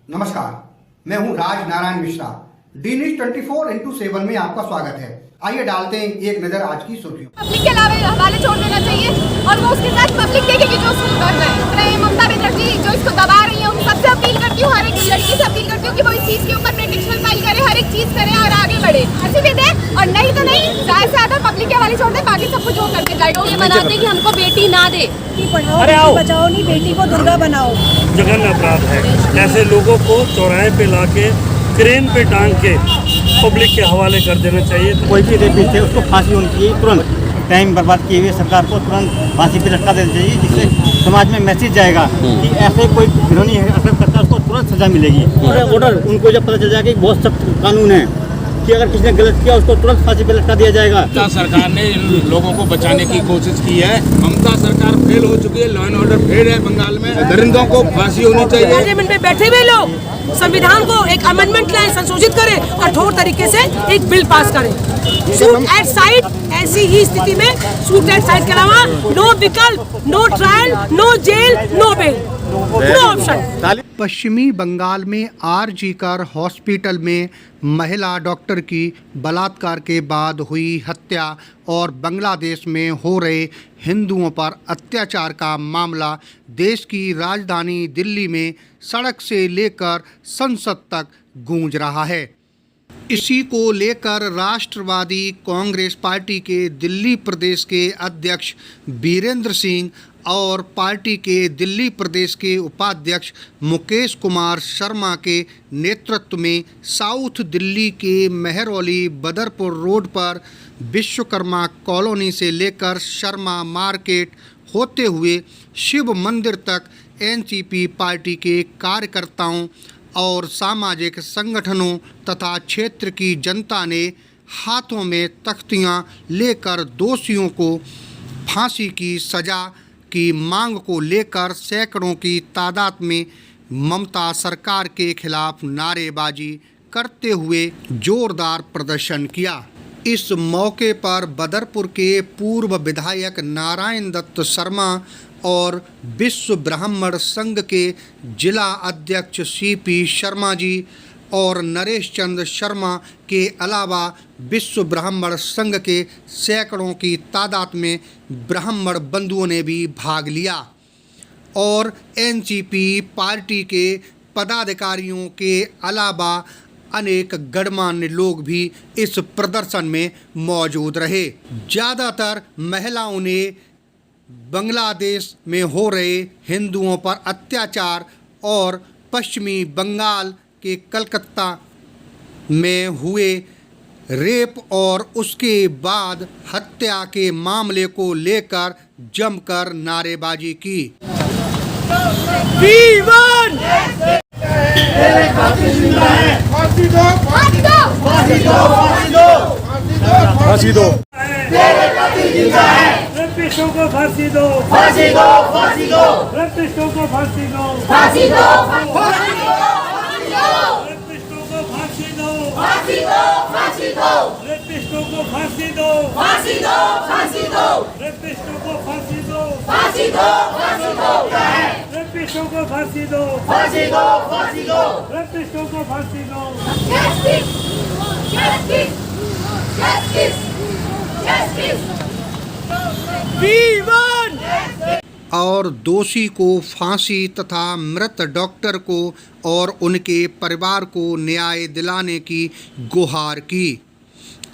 नमस्कार, मैं हूं Raj Narayan Mishra. D news 24x7 में आपका स्वागत है। आइए डालते हैं एक नजर आज की सुर्खियों। पब्लिक के अलावा हवाले छोड़ देना चाहिए और वो उसके साथ पब्लिक देखेगी जो उसको कर रहे हैं। ममता बनर्जी जो इसको दबा रही है, उन सबसे अपील करती हूँ, हर एक लड़की से अपील करती हूँ कि वो इस चीज के ऊपर पिटीशन फाइल करे, हर एक चीज करे और आगे बढ़े, ऐसे भी दे। और नहीं तो नहीं, ज्यादा से ज्यादा पब्लिक के हवाले छोड़ दे, बाकी सब कुछ वो करके जाएगा। ये मनाते कि हमको बेटी ना दे, पढ़ाओ बेटी बचाओ, नहीं बेटी को दुर्गा बनाओ। जघन्य अपराध है। ऐसे लोगों को चौराहे पे लाके क्रेन पे टांग के पब्लिक के हवाले कर देना चाहिए। कोई भी रेपिस्ट है उसको फांसी होनी चाहिए, तुरंत। टाइम बर्बाद किए हुए सरकार को तुरंत फांसी पे लटका देना चाहिए, जिससे समाज में मैसेज जाएगा कि ऐसे कोई घिनौनी हरकत करता है उसको तुरंत सजा मिलेगी। ऑर्डर उनको जब पता चल जाएगा कि बहुत सख्त कानून है कि अगर किसी ने गलत किया उसको तुरंत फांसी पे लटका दिया जाएगा। ममता सरकार ने इन लोगों को बचाने की कोशिश की है। ममता सरकार फेल हो चुकी है, लॉ एंड ऑर्डर फेल है बंगाल में। दरिंदों को फांसी होनी चाहिए। पार्लियामेंट में बैठे हुए लोग संविधान को एक अमेंडमेंट लाए, संशोधित करें, कठोर तरीके से एक बिल पास करें। शूट एट साइट, ऐसी ही स्थिति में शूट एट साइट के अलावा नो विकल्प, no trial, no jail, no bail, no option. पश्चिमी बंगाल में आरजी कर हॉस्पिटल में महिला डॉक्टर की बलात्कार के बाद हुई हत्या और बांग्लादेश में हो रहे हिंदुओं पर अत्याचार का मामला देश की राजधानी दिल्ली में सड़क से लेकर संसद तक गूंज रहा है। इसी को लेकर राष्ट्रवादी कांग्रेस पार्टी के दिल्ली प्रदेश के अध्यक्ष वीरेंद्र सिंह और पार्टी के दिल्ली प्रदेश के उपाध्यक्ष मुकेश कुमार शर्मा के नेतृत्व में साउथ दिल्ली के मेहरौली बदरपुर रोड पर विश्वकर्मा कॉलोनी से लेकर शर्मा मार्केट होते हुए शिव मंदिर तक एनसीपी पार्टी के कार्यकर्ताओं और सामाजिक संगठनों तथा क्षेत्र की जनता ने हाथों में तख्तियां लेकर दोषियों को फांसी की सजा की मांग को लेकर सैकड़ों की तादाद में ममता सरकार के खिलाफ नारेबाजी करते हुए जोरदार प्रदर्शन किया। इस मौके पर बदरपुर के पूर्व विधायक नारायण दत्त शर्मा और विश्व ब्राह्मण संघ के जिला अध्यक्ष सीपी शर्मा जी और नरेश चंद्र शर्मा के अलावा विश्व ब्राह्मण संघ के सैकड़ों की तादाद में ब्राह्मण बंधुओं ने भी भाग लिया और एनसीपी पार्टी के पदाधिकारियों के अलावा अनेक गणमान्य लोग भी इस प्रदर्शन में मौजूद रहे। ज़्यादातर महिलाओं ने बांग्लादेश में हो रहे हिंदुओं पर अत्याचार और पश्चिमी बंगाल के कलकत्ता में हुए रेप और उसके बाद हत्या के मामले को लेकर जमकर नारेबाजी की। फांसी दो, फांसी दो, फांसी दो, फांसी दो, फांसी दो। रेपिस्टों को फांसी दो, फांसी दो, फांसी दो, रेपिस्टों को फांसी दो, फांसी दो, फांसी दो, रेपिस्टों को फांसी दो, फांसी दो, फांसी दो, रेपिस्टों को फांसी दो, फांसी दो, फांसी दो, रेपिस्टों को फांसी दो, फांसी दो, फांसी दो, रेपिस्टों को फांसी दो, फांसी दो, फांसी दो, रेपिस्टों को फांसी दो। Justice, justice, justice, justice. और दोषी को फांसी तथा मृत डॉक्टर को और उनके परिवार को न्याय दिलाने की गुहार की।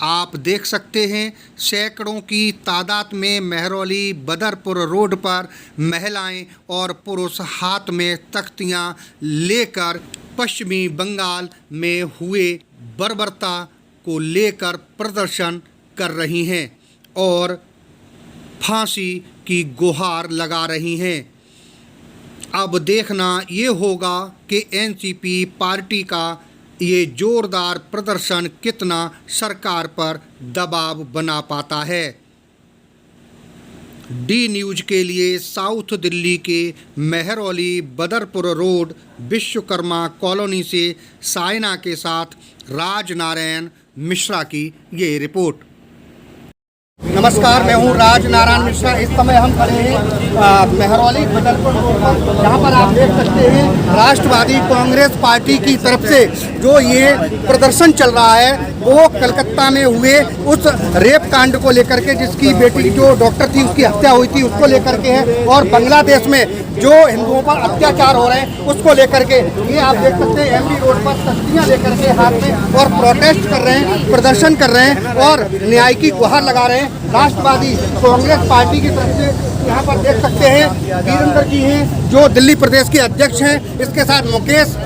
आप देख सकते हैं सैकड़ों की तादाद में मेहरौली बदरपुर रोड पर महिलाएं और पुरुष हाथ में तख्तियां लेकर पश्चिमी बंगाल में हुए बर्बरता को लेकर प्रदर्शन कर रही हैं और फांसी की गुहार लगा रही हैं। अब देखना ये होगा कि एनसीपी पार्टी का ये जोरदार प्रदर्शन कितना सरकार पर दबाव बना पाता है। डी न्यूज के लिए साउथ दिल्ली के मेहरौली बदरपुर रोड विश्वकर्मा कॉलोनी से साइना के साथ राज नारायण मिश्रा की ये रिपोर्ट। नमस्कार, मैं हूं राज नारायण मिश्रा। इस समय हम खड़े हैं मेहरौली बदलपुर रोड पर, जहाँ पर आप देख सकते हैं राष्ट्रवादी कांग्रेस पार्टी की तरफ से जो ये प्रदर्शन चल रहा है वो कलकत्ता में हुए उस रेप कांड को लेकर के, जिसकी बेटी जो डॉक्टर थी उसकी हत्या हुई थी, उसको लेकर के है, और बांग्लादेश में जो हिंदुओं पर अत्याचार हो रहे हैं उसको लेकर के। ये आप देख सकते हैं एमपी रोड पर तख्तियां लेकर के हाथ में और प्रोटेस्ट कर रहे हैं, प्रदर्शन कर रहे हैं और न्याय की गुहार लगा रहे हैं। राष्ट्रवादी कांग्रेस पार्टी की तरफ से यहाँ पर देख सकते हैं वीरेंद्र जी हैं जो दिल्ली प्रदेश के अध्यक्ष हैं, इसके साथ मुकेश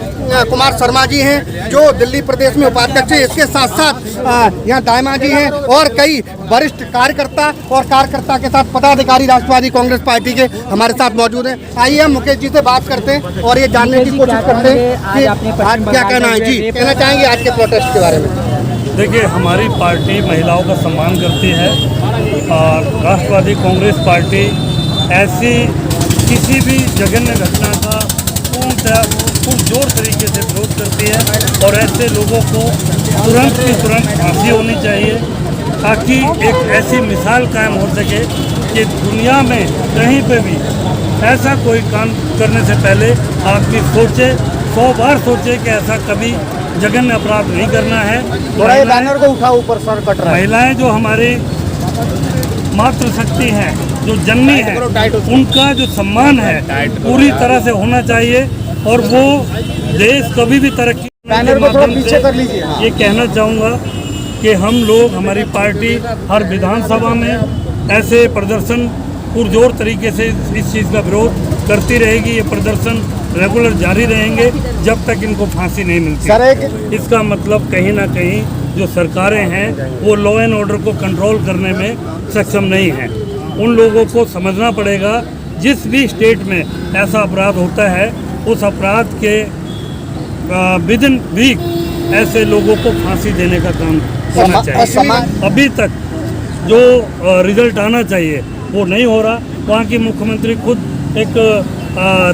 कुमार शर्मा जी हैं जो दिल्ली प्रदेश में उपाध्यक्ष हैं, इसके साथ साथ यहाँ दायमा जी हैं और कई वरिष्ठ कार्यकर्ता के साथ पदाधिकारी राष्ट्रवादी कांग्रेस पार्टी के हमारे साथ मौजूद हैं। आइए हम मुकेश जी से बात करते हैं और ये जानने की कोशिश करते हैं कि आज क्या कहना है। जी, कहना चाहेंगे आज के प्रोटेस्ट के बारे में? देखिए, हमारी पार्टी महिलाओं का सम्मान करती है और राष्ट्रवादी कांग्रेस पार्टी ऐसी किसी भी जघन्य घटना का पुरजोर तरीके से विरोध करती है और ऐसे लोगों को तुरंत की तुरंत फांसी होनी चाहिए ताकि एक ऐसी मिसाल कायम हो सके कि दुनिया में कहीं पे भी ऐसा कोई काम करने से पहले आदमी सोचे, 100 बार सोचे कि ऐसा कभी जघन्य अपराध नहीं करना है। बैनर को उठा ऊपर सर कट रहा है। महिलाएं जो हमारी मातृशक्ति है, जो जननी है, उनका जो सम्मान है पूरी तरह से होना चाहिए और वो देश कभी भी तरक्की बैनर को थोड़ा पीछे कर लीजिए। ये कहना चाहूँगा कि हम लोग, हमारी पार्टी हर विधानसभा में ऐसे प्रदर्शन पुरजोर तरीके से इस चीज़ का विरोध करती रहेगी। ये प्रदर्शन रेगुलर जारी रहेंगे जब तक इनको फांसी नहीं मिलती। इसका मतलब कहीं ना कहीं जो सरकारें हैं वो लॉ एंड ऑर्डर को कंट्रोल करने में सक्षम नहीं हैं। उन लोगों को समझना पड़ेगा जिस भी स्टेट में ऐसा अपराध होता है उस अपराध के विद इन वीक ऐसे लोगों को फांसी देने का काम होना चाहिए। अभी तक जो रिजल्ट आना चाहिए वो नहीं हो रहा। वहाँ की मुख्यमंत्री खुद एक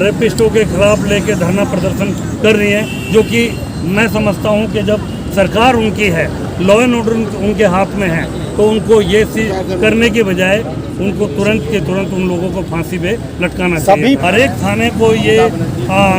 रेपिस्टों के खिलाफ लेके धरना प्रदर्शन कर रही है, जो कि मैं समझता हूँ कि जब सरकार उनकी है, लॉ एंड ऑर्डर उनके हाथ में है, तो उनको ये करने के बजाय उनको तुरंत के तुरंत उन लोगों को फांसी पे लटकाना चाहिए। हर एक थाने को ये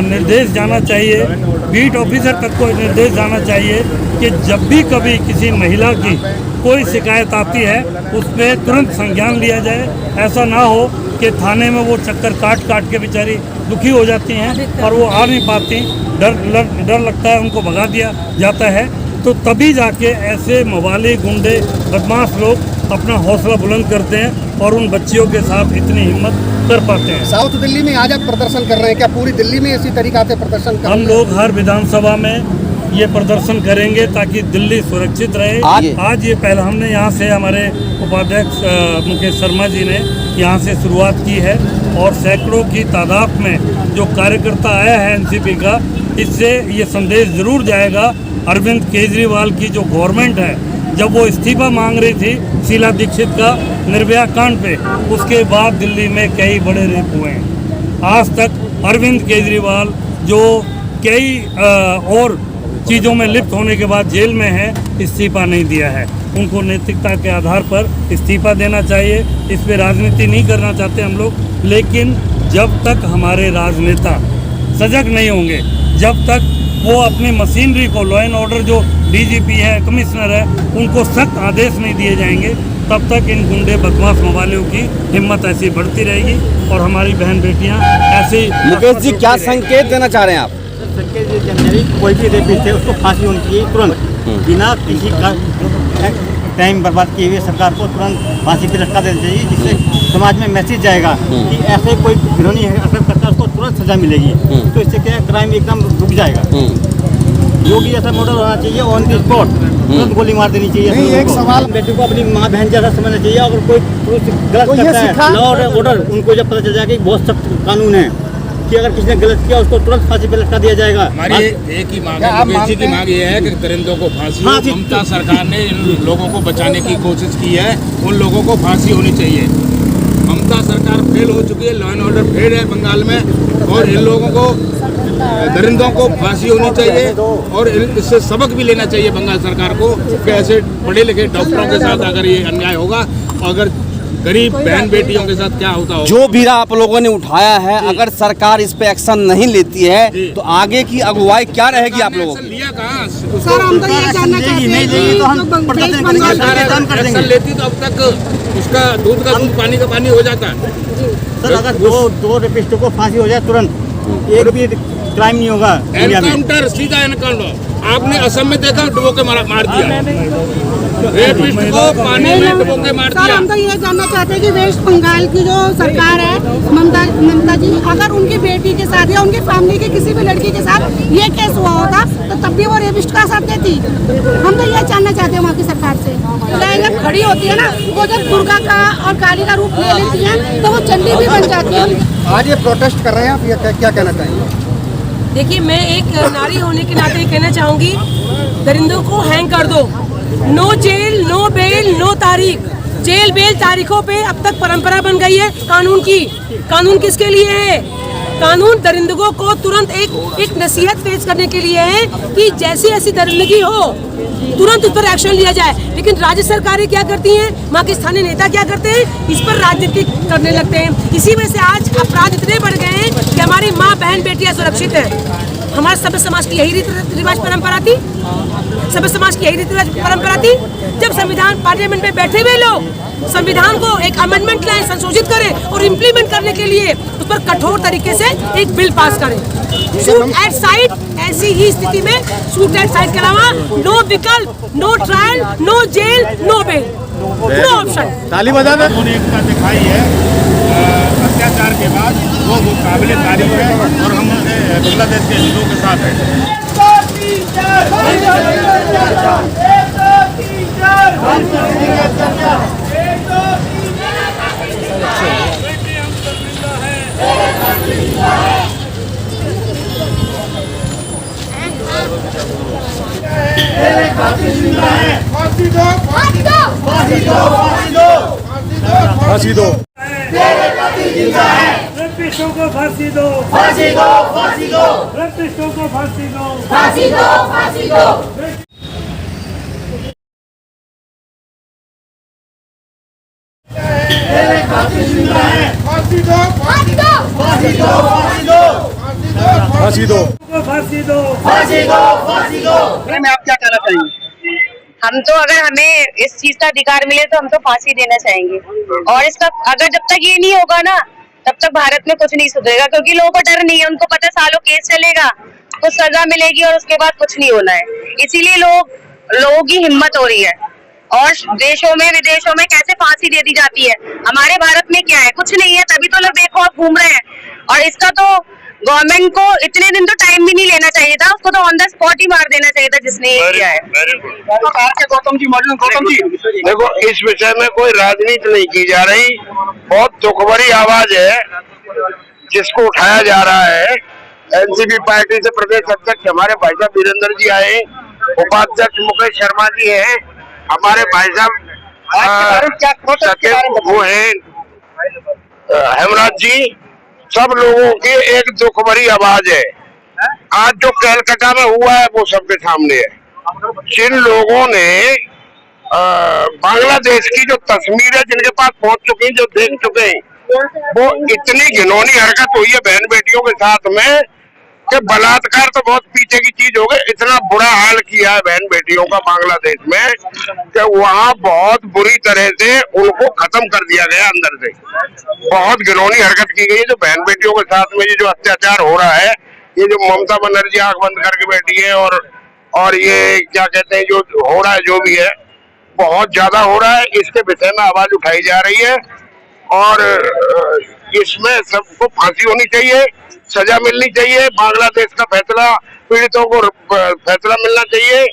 निर्देश जाना चाहिए, बीट ऑफिसर तक को निर्देश जाना चाहिए कि जब भी कभी किसी महिला की कोई शिकायत आती है उस पर तुरंत संज्ञान लिया जाए। ऐसा ना हो कि थाने में वो चक्कर काट काट के बेचारी दुखी हो जाती हैं और वो आ नहीं पाती, डर लगता है, उनको भगा दिया जाता है। तो तभी जाके ऐसे मवाली, गुंडे, बदमाश लोग अपना हौसला बुलंद करते हैं और उन बच्चियों के साथ इतनी हिम्मत कर पाते हैं। साउथ दिल्ली में आज आप प्रदर्शन कर रहे हैं, क्या पूरी दिल्ली में इसी तरीका से प्रदर्शन कर? हम लोग हर विधानसभा में ये प्रदर्शन करेंगे ताकि दिल्ली सुरक्षित रहे। आज ये पहला हमने यहाँ से, हमारे उपाध्यक्ष मुकेश शर्मा जी ने यहाँ से शुरुआत की है और सैकड़ों की तादाद में जो कार्यकर्ता आया है एनसीपी का, इससे ये संदेश जरूर जाएगा। अरविंद केजरीवाल की जो गवर्नमेंट है, जब वो इस्तीफा मांग रही थी शीला दीक्षित का निर्भया कांड पे, उसके बाद दिल्ली में कई बड़े रेप हुए हैं। आज तक अरविंद केजरीवाल जो कई और चीज़ों में लिप्त होने के बाद जेल में है, इस्तीफा नहीं दिया है। उनको नैतिकता के आधार पर इस्तीफा देना चाहिए। इस पर राजनीति नहीं करना चाहते हम लोग, लेकिन जब तक हमारे राजनेता सजग नहीं होंगे, जब तक वो अपनी मशीनरी को, लॉ एंड ऑर्डर जो डीजीपी है, कमिश्नर है, उनको सख्त आदेश नहीं दिए जाएंगे, तब तक इन गुंडे बदमाश मवालियों की हिम्मत ऐसी बढ़ती रहेगी और हमारी बहन बेटियां ऐसे। मुकेश जी, क्या संकेत देना चाह रहे हैं आप? संकेत, कोई भी रेपिस्ट है उसको फांसी होनी चाहिए तुरंत, बिना किसी का टाइम बर्बाद किए हुए सरकार को तुरंत फांसी पे लटका देना चाहिए, जिससे समाज में मैसेज जाएगा कि ऐसे कोई घिनौनी हरकत करता है उसको तुरंत सजा मिलेगी। तो इससे क्या है, क्राइम एकदम रुक जाएगा। योगी जैसा मॉडल होना चाहिए, ऑन द स्पॉट तुरंत गोली मार देनी चाहिए। एक सवाल, बेटी को अपनी माँ बहन जैसा समझना चाहिए। अगर कोई गलत करता है, लॉ और ऑर्डर, उनको जब पता चल जाएगा कि बहुत सख्त कानून है कि अगर किसी ने गलत किया उसको तुरंत फांसी पे लटका दिया जाएगा। हमारी एक ही मांग है, मुकेश जी की मांग ये है कि दरिंदों को फांसी हो। ममता सरकार ने इन लोगों को बचाने की कोशिश की है, उन लोगों को फांसी होनी चाहिए। ममता सरकार फेल हो चुकी है, लॉ एंड ऑर्डर फेल है बंगाल में, और इन लोगों को, दरिंदों को फांसी होनी चाहिए और इससे सबक भी लेना चाहिए बंगाल सरकार को कि ऐसे पढ़े लिखे डॉक्टरों के साथ अगर ये अन्याय होगा, अगर गरीब बहन बेटियों के साथ क्या होता हो। जो भी आप लोगों ने उठाया है, अगर सरकार इस पे एक्शन नहीं लेती है तो आगे की अगुवाई क्या रहेगी आप लोगों की? लिया कहाँ? सर हम तो ये जानना चाहते हैं नहीं तो हम प्रदर्शन करेंगे। एक्शन लेती तो अब तक उसका दूध का दूध पानी का पानी हो जाता। सर अगर दो रेपिस्टों को फांसी हो जाए तुरंत, एक भी क्राइम नहीं होगा इंडिया में। एनकाउंटर, सीधा एनकाउंटर। आपने असम में देखा, डुबो के मार दिया रेपिस्ट को, पानी में डुबो के मार सर दिया। हम तो ये जानना चाहते हैं कि वेस्ट बंगाल की जो सरकार है, ममता जी, अगर उनकी बेटी के साथ या उनकी फैमिली के किसी भी लड़की के साथ ये केस हुआ होता तो तब भी वो रेपिस्ट का साथ देती। हम तो ये जानना चाहते हैं वहाँ की सरकार से। जब खड़ी होती है ना, वो जब दुर्गा का और काली का रूप ले लेती है तो वो चंडी भी बन जाती है। आज ये प्रोटेस्ट कर रहे हैं आप, ये क्या कहना चाहेंगे? देखिए, मैं एक नारी होने के नाते कहना चाहूंगी, दरिंदों को हैंग कर दो। No jail, no bail, no तारीख। जेल बेल तारीखों पे अब तक परंपरा बन गई है कानून की। कानून किसके लिए है? कानून दरिंदगों को तुरंत एक नसीहत पेश करने के लिए है कि जैसी ऐसी दरिंदगी हो तुरंत उस पर एक्शन लिया जाए। लेकिन राज्य सरकारें क्या करती हैं, वहाँ के स्थानीय नेता क्या करते हैं, इस पर राजनीति करने लगते हैं। इसी वजह से आज अपराध इतने बढ़ गए हैं कि हमारी माँ बहन बेटियाँ सुरक्षित है। हमारे सभ्य समाज की यही रीति रिवाज परंपरा थी। सभ्य समाज की यही रीति रिवाज परंपरा थी। जब संविधान पार्लियामेंट में बैठे हुए लोग संविधान को एक अमेंडमेंट लाए, संशोधित करें और इम्प्लीमेंट करने के लिए उस पर कठोर तरीके से एक बिल पास करें। शूट एट साइट, ऐसी ही स्थिति में शूट एट साइट के अलावा नो विकल्प, no trial, no jail, no bail, no option. ताली बजा दे। उन्होंने एकता दिखाई है अत्याचार के बाद, वो काबिले तारीफ है और हम बांग्लादेश के हिंदुओं के साथ हैं। फांसी दो। रेपिस्टों को फांसी दो। फांसी दो, फांसी दो, रेपिस्टों को फांसी दो। फांसी दो, फांसी दो। फांसी दो, फांसी दो, फांसी दो, फांसी दो, फांसी दो। फांसी दो। फांसी दो, फांसी दो। में आप क्या कहना चाहेंगे? हम तो अगर हमें इस चीज का अधिकार मिले तो हम तो फांसी देना चाहेंगे। और इसका अगर जब तक ये नहीं होगा ना, तब तक भारत में कुछ नहीं सुधरेगा, क्योंकि लोगों को डर नहीं है। उनको पता सालों केस चलेगा, कुछ सजा मिलेगी और उसके बाद कुछ नहीं होना है। इसीलिए लोगों की हिम्मत हो रही है। और देशों में विदेशों में कैसे फांसी दे दी जाती है, हमारे भारत में क्या है? कुछ नहीं है, तभी तो लोग बेखौफ घूम रहे हैं। और इसका तो गवर्नमेंट को इतने दिन तो टाइम भी नहीं लेना चाहिए था, उसको तो ऑन द स्पॉट ही मार देना चाहिए था जिसने ये किया है। गौतम जी, देखो, इस विषय में कोई राजनीति नहीं की जा रही। बहुत दुख भरी आवाज है जिसको उठाया जा रहा है। एनसीपी पार्टी से प्रदेश अध्यक्ष हमारे भाई साहब वीरेंद्र जी आए, उपाध्यक्ष मुकेश शर्मा जी हैं, हमारे भाई साहब वो हैं हेमराज जी। सब लोगों की एक दुख भरी आवाज है। आज जो कलकत्ता में हुआ है वो सबके सामने है। जिन लोगों ने बांग्लादेश की जो तस्वीरें जिनके पास पहुंच चुकी, जो देख चुके हैं, वो इतनी घिनौनी हरकत हुई है बहन बेटियों के साथ में कि बलात्कार तो बहुत पीछे की चीज हो गई। इतना बुरा हाल किया है बहन बेटियों का बांग्लादेश में कि वहाँ बहुत बुरी तरह से उनको खत्म कर दिया गया अंदर से। बहुत घिनौनी हरकत की गई है जो बहन बेटियों के साथ में ये जो अत्याचार हो रहा है। ये जो ममता बनर्जी आंख बंद करके बैठी है और ये क्या कहते हैं जो हो रहा है, जो भी है बहुत ज्यादा हो रहा है। इसके विषय में आवाज उठाई जा रही है और इसमें सबको फांसी होनी चाहिए, सजा मिलनी चाहिए। बांग्लादेश का फैसला, पीड़ितों को फैसला मिलना चाहिए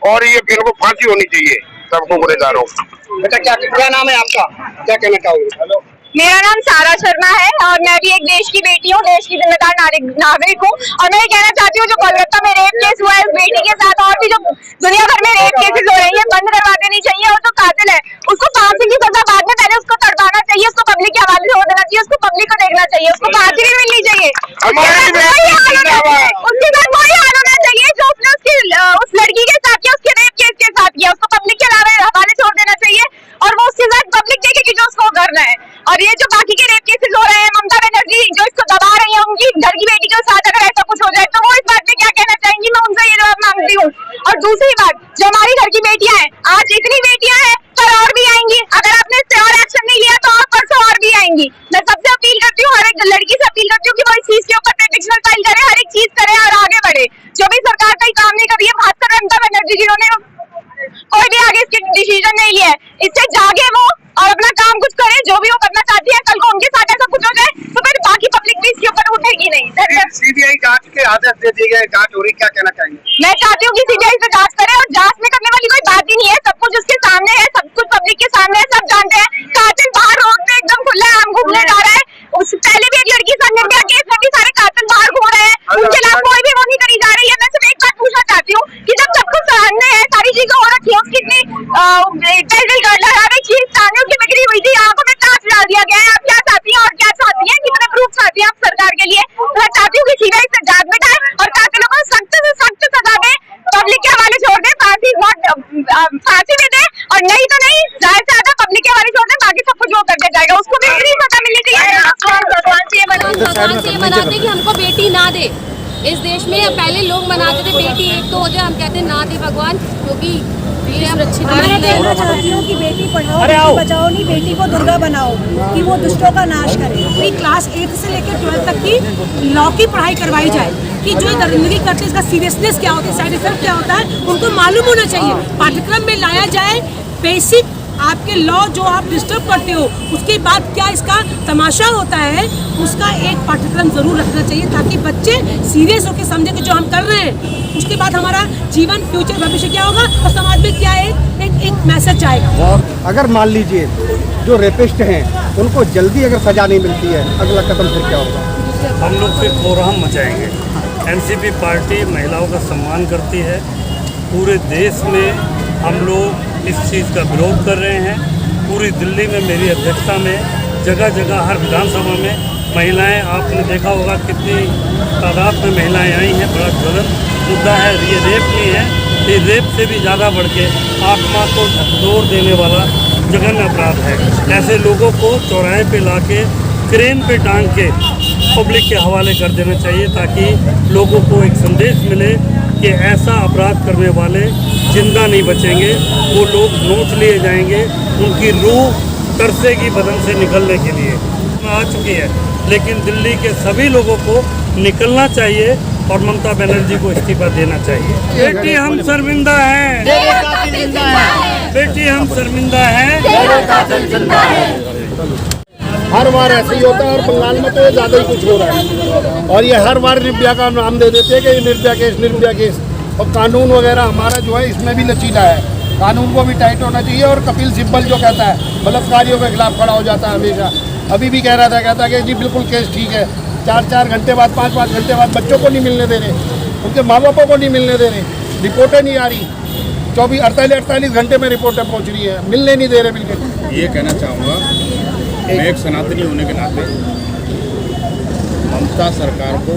और ये इनको फांसी होनी चाहिए सबको गुनहगारों। बेटा क्या नाम है आपका, क्या कहना चाहोगे? मेरा नाम सारा शर्मा है और मैं भी एक देश की बेटी हूँ, देश की जिम्मेदार नागरिक हूँ। और मैं कहना चाहती हूँ जो कोलकाता में रेप केस हुआ है उस बेटी के साथ, और भी जो दुनिया भर में रेप केसेस हो रहे हैं, बंद करवा देनी चाहिए। और जो कातिल है उसको फांसी की सजा बाद में, पहले उसको तड़पाना चाहिए, उसको पब्लिक के हवाले छोड़ देना चाहिए, उसको पब्लिक को देखना चाहिए, उसको फांसी भी मिलनी चाहिए। उसके साथ कोई हाल होना चाहिए जो उसने उस लड़की के साथ किया, उसके रेप केस के साथ किया, उसको पब्लिक के हवाले छोड़ देना चाहिए और वो उसके साथ पब्लिक देखेगी जो उसको करना करती हूँ। और दूसरी बात, जो हमारी घर की बेटियां हैं, आज इतनी बेटियां हैं, कल और भी आएंगी। अगर आपने इससे और एक्शन नहीं लिया तो आप परसों और भी आएंगी। मैं सबसे अपील करती हूँ, हर एक लड़की से अपील करती हूँ कि वो इस चीज के ऊपर पिटिशन फाइल करे, हर एक चीज करे और आगे बढ़े। जो भी सरकार कहीं काम नहीं कर रही है, खासकर ममता बनर्जी जिन्होंने कोई भी आगे इसके डिसीजन नहीं लिया है, इससे जागे वो और अपना काम कुछ करे। जो भी वो करना चाहती है, कल को उनके साथ ऐसा कुछ हो जाए तो फिर बाकी पब्लिक भी इसके ऊपर उठेगी नहीं। सीबीआई जांच के आदेश दे दिए गए, जांच हो रही, क्या कहना चाहेंगे? मैं चाहती हूँ कि सीबीआई से जांच करे, और जांच में करने वाली कोई बात ही नहीं है। सब कुछ उसके सामने है, सब कुछ पब्लिक के सामने है, सब जानते हैं। कातिल बाहर रोड पे एकदम खुला आम घूमने जा रहा है। उस पहले भी एक लड़की का निर्भया केस में भी सारे कातिल बाहर घूम रहे हैं, उनके खिलाफ कोई भी वो नहीं करी जा रही है। मैं सिर्फ एक बात पूछना चाहती हूँ कि जब सब कुछ सामने है, सारी चीजें हो रखी है, उसकी इतनी चीज सामने उसकी बिक्री हुई थी, आंखों में कांच डाल दिया गया है। आप क्या चाहती हैं और क्या चाहती हैं, कितने प्रूफ चाहती हैं आप सरकार के लिए? तो मैं चाहती हूँ कि सीबीआई से जांच बिठाए और कातिलों को सख्त से सख्त सजा दे, पब्लिक के हवाले छोड़ दे, फांसी दे दे, और नहीं तो नहीं, ज्यादा से ज्यादा पब्लिक के हवाले छोड़ दे, बाकी सब कुछ वो कर दिया जाएगा। उसको भी इतनी सजा मिलनी चाहिए। भगवान से ये मनाते कि हमको बेटी ना दे। इस देश में पहले लोग मनाते थे बेटी एक तो हो जाए, हम कहते ना दे भगवान, क्योंकि मैं कहना चाहती हूँ कि बेटी पढ़ाओ बेटी बचाओ, नहीं बेटी को दुर्गा बनाओ कि वो दुष्टों का नाश करे। भाई क्लास 8 से लेकर 12 तक की लॉ की पढ़ाई करवाई जाए कि जो दरिंदगी करते हैं इसका सीरियसनेस क्या होता है, साइड इफेक्ट क्या होता है, उनको मालूम होना चाहिए। पाठ्यक्रम में लाया जाए बेसिक आपके लॉ जो आप डिस्टर्ब करते हो, उसके बाद क्या इसका तमाशा होता है, उसका एक पाठ्यक्रम जरूर रखना चाहिए ताकि बच्चे सीरियस होकर समझे कि जो हम कर रहे हैं उसके बाद हमारा जीवन फ्यूचर भविष्य क्या होगा और समाज में क्या एक मैसेज जाएगा। अगर मान लीजिए जो रेपिस्ट हैं उनको जल्दी अगर सजा नहीं मिलती है, अगला कदम फिर क्या होगा? हम लोग फिर कोहराम मचाएंगे। एनसीपी पार्टी महिलाओं का सम्मान करती है। पूरे देश में हम लोग इस चीज़ का विरोध कर रहे हैं। पूरी दिल्ली में मेरी अध्यक्षता में जगह जगह हर विधानसभा में महिलाएं, आपने देखा होगा कितनी तादाद में महिलाएं आई हैं। बड़ा ज्वलंत मुद्दा है, ये रेप नहीं है, ये रेप से भी ज़्यादा बढ़ के आत्मा को झकझोर देने वाला जघन्य अपराध है। ऐसे लोगों को चौराहे पे लाके क्रेन पे टांग के पब्लिक के हवाले कर देना चाहिए ताकि लोगों को एक संदेश मिले कि ऐसा अपराध करने वाले जिंदा नहीं बचेंगे, वो लोग नोच लिए जाएंगे, उनकी रूह तरसेगी बदन से निकलने के लिए। आ चुकी है, लेकिन दिल्ली के सभी लोगों को निकलना चाहिए और ममता बनर्जी को इस्तीफा देना चाहिए। बेटी हम शर्मिंदा हैं, बेटी हम शर्मिंदा हैं। हर बार ऐसे ही होता है और बंगाल में तो ये ज्यादा ही कुछ हो रहा है। और ये हर बार निर्भया का नाम दे देते हैं कि निर्भया केस। और कानून वगैरह हमारा जो है इसमें भी लचीला है, कानून को भी टाइट होना चाहिए। और कपिल सिब्बल जो कहता है बलात्कारियों के खिलाफ खड़ा हो जाता है हमेशा। अभी भी कहता है कि जी बिल्कुल केस ठीक है। 4-4 घंटे बाद 5-5 घंटे बाद बच्चों को नहीं मिलने दे रहे, उनके माँ बापों को नहीं मिलने दे रहे, रिपोर्टें नहीं आ रही। 48 घंटे में रिपोर्टें पहुँच रही है, मिलने नहीं दे रहे बिल्कुल। ये कहना चाहूँगा, मैं एक सनातनी होने के नाते ममता सरकार को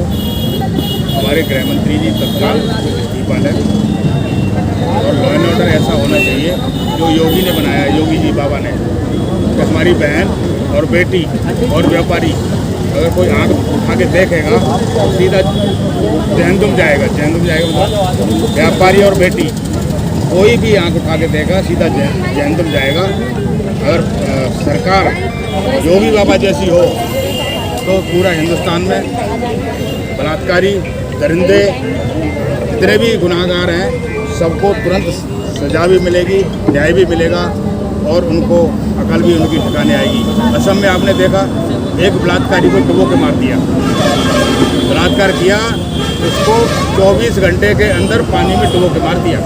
हमारे गृह मंत्री जी तत्काल इस्तीफा दें और लॉ एंड ऑर्डर ऐसा होना चाहिए जो योगी ने बनाया, योगी जी बाबा ने, कि हमारी बहन और बेटी और व्यापारी अगर कोई आँख उठा के देखेगा तो सीधा जहन्नुम जाएगा। व्यापारी और बेटी कोई भी आँख उठा के देगा सीधा जहन्नुम जाएगा। अगर सरकार योगी बाबा जैसी हो तो पूरा हिंदुस्तान में बलात्कारी, दरिंदे, जितने भी गुनाहगार हैं सबको तुरंत सजा भी मिलेगी, न्याय भी मिलेगा और उनको अकल भी उनकी ठिकाने आएगी। असम में आपने देखा एक बलात्कारी को डुबो के मार दिया, बलात्कार किया, उसको 24 घंटे के अंदर पानी में डुबो के मार दिया।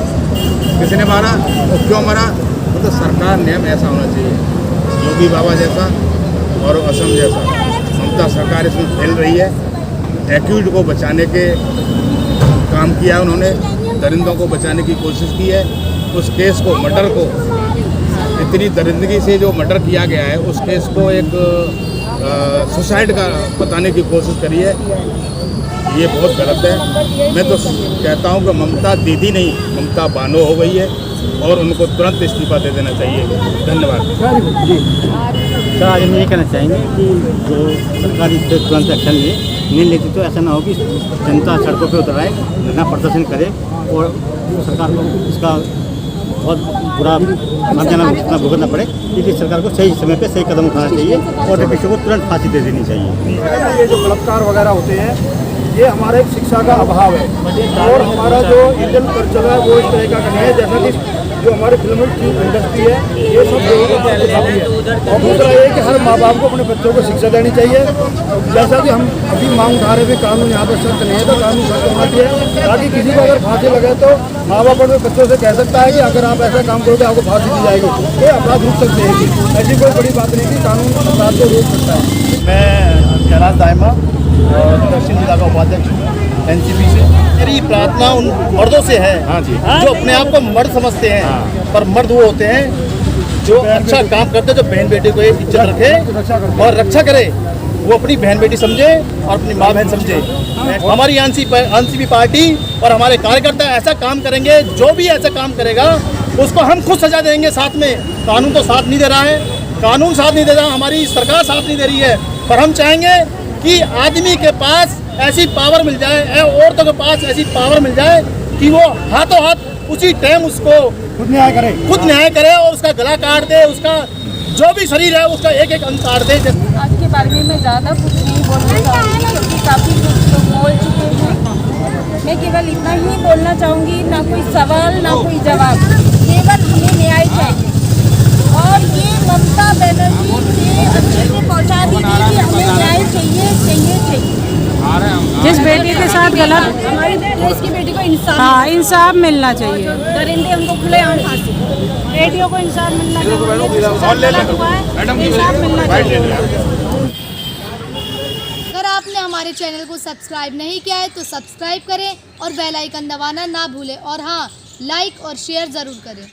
किसने मारा और क्यों मारा? तो सरकार नियम ऐसा होना चाहिए, योगी बाबा जैसा और असम जैसा। ममता सरकार इसमें फैल रही है, एक्यूज को बचाने के काम किया उन्होंने, दरिंदों को बचाने की कोशिश की है। उस केस को, मर्डर को, इतनी दरिंदगी से जो मर्डर किया गया है उस केस को एक सुसाइड का बताने की कोशिश करी है। ये बहुत गलत है। मैं तो कहता हूँ कि ममता दीदी नहीं, ममता बानो हो गई है और उनको तुरंत इस्तीफा दे देना चाहिए। धन्यवाद। सर आज हम ये कहना चाहेंगे कि जो सरकार इस पर तुरंत एक्शन नहीं लेती तो ऐसा ना हो कि जनता सड़कों पर उतर आए, धरना प्रदर्शन करे और सरकार को इसका बहुत बुरा मार्जना भुगतना पड़े, इसलिए सरकार को सही समय पे सही कदम उठाना चाहिए और रेपिस्टों को तुरंत फांसी दे देनी चाहिए। ये जो बलात्कार वगैरह होते हैं ये हमारे शिक्षा का अभाव है और हमारा जो इंडियन कल्चर है वो इस तरह का नहीं है। जैसा कि जो हमारी फिल्म इंडस्ट्री है ये सब लोगों को प्रतिभागी है। और दूसरा ये कि हर माँ बाप को अपने बच्चों को शिक्षा देनी चाहिए। जैसा कि हम अभी मांग उठा रहे थे, कानून यहाँ पर सख्त नहीं है तो कानून सख्त होना चाहिए, ताकि किसी को अगर फांसी लगे तो माँ बाप अपने बच्चों से कह सकता है कि अगर आप ऐसा काम करोगे आपको फांसी दी जाएगी। ये अपराध रुक सकते हैं, ऐसी कोई बड़ी बात नहीं कि कानून अपराध को रोक सकता है। मैं कैलाश दायमा दक्षिण जिला का उपाध्यक्ष हूँ एनसीपी से। मेरी प्रार्थना उन मर्दों से है जो अपने आप को मर्द समझते हैं, पर मर्द वो होते हैं जो अच्छा काम करते हैं, जो बहन बेटी को एक इज्जत रखे और रक्षा करे, वो अपनी बहन बेटी समझे और अपनी माँ बहन समझे। हमारी एनसीपी पार्टी और हमारे कार्यकर्ता ऐसा काम करेंगे, जो भी ऐसा काम करेगा उसको हम खुद सजा देंगे। साथ में कानून तो साथ नहीं दे रहा है, कानून साथ नहीं दे रहा, हमारी सरकार साथ नहीं दे रही है, पर हम चाहेंगे कि आदमी के पास ऐसी पावर मिल जाए, औरतों के पास ऐसी पावर मिल जाए कि वो हाथों हाथ उसी टाइम उसको खुद न्याय करे और उसका गला काट दे, उसका जो भी शरीर है उसका एक एक अंग काट दे। आज के बारे में मैं ज़्यादा कुछ नहीं बोलना चाहूँगी क्योंकि काफ़ी कुछ लोग बोल चुके हैं। मैं केवल इतना ही बोलना चाहूँगी, ना कोई सवाल ना कोई जवाब, केवल हमें न्याय चाहिए। और ये ममता बनर्जी से अच्छे से पहुँचा दीजिए कि हमें न्याय चाहिए। जिस बेटी के साथ गलत, हमारी देश की बेटी को इंसाफ, हाँ, इंसाफ मिलना चाहिए। दरिंदे उनको खुलेआम फांसी, बेटियों को इंसाफ मिलना चाहिए, इंसाफ मिलना चाहिए। अगर आपने हमारे चैनल को सब्सक्राइब नहीं किया है तो सब्सक्राइब करें और बेल आइकन दबाना ना भूलें और हाँ, लाइक और शेयर ज़रूर करें।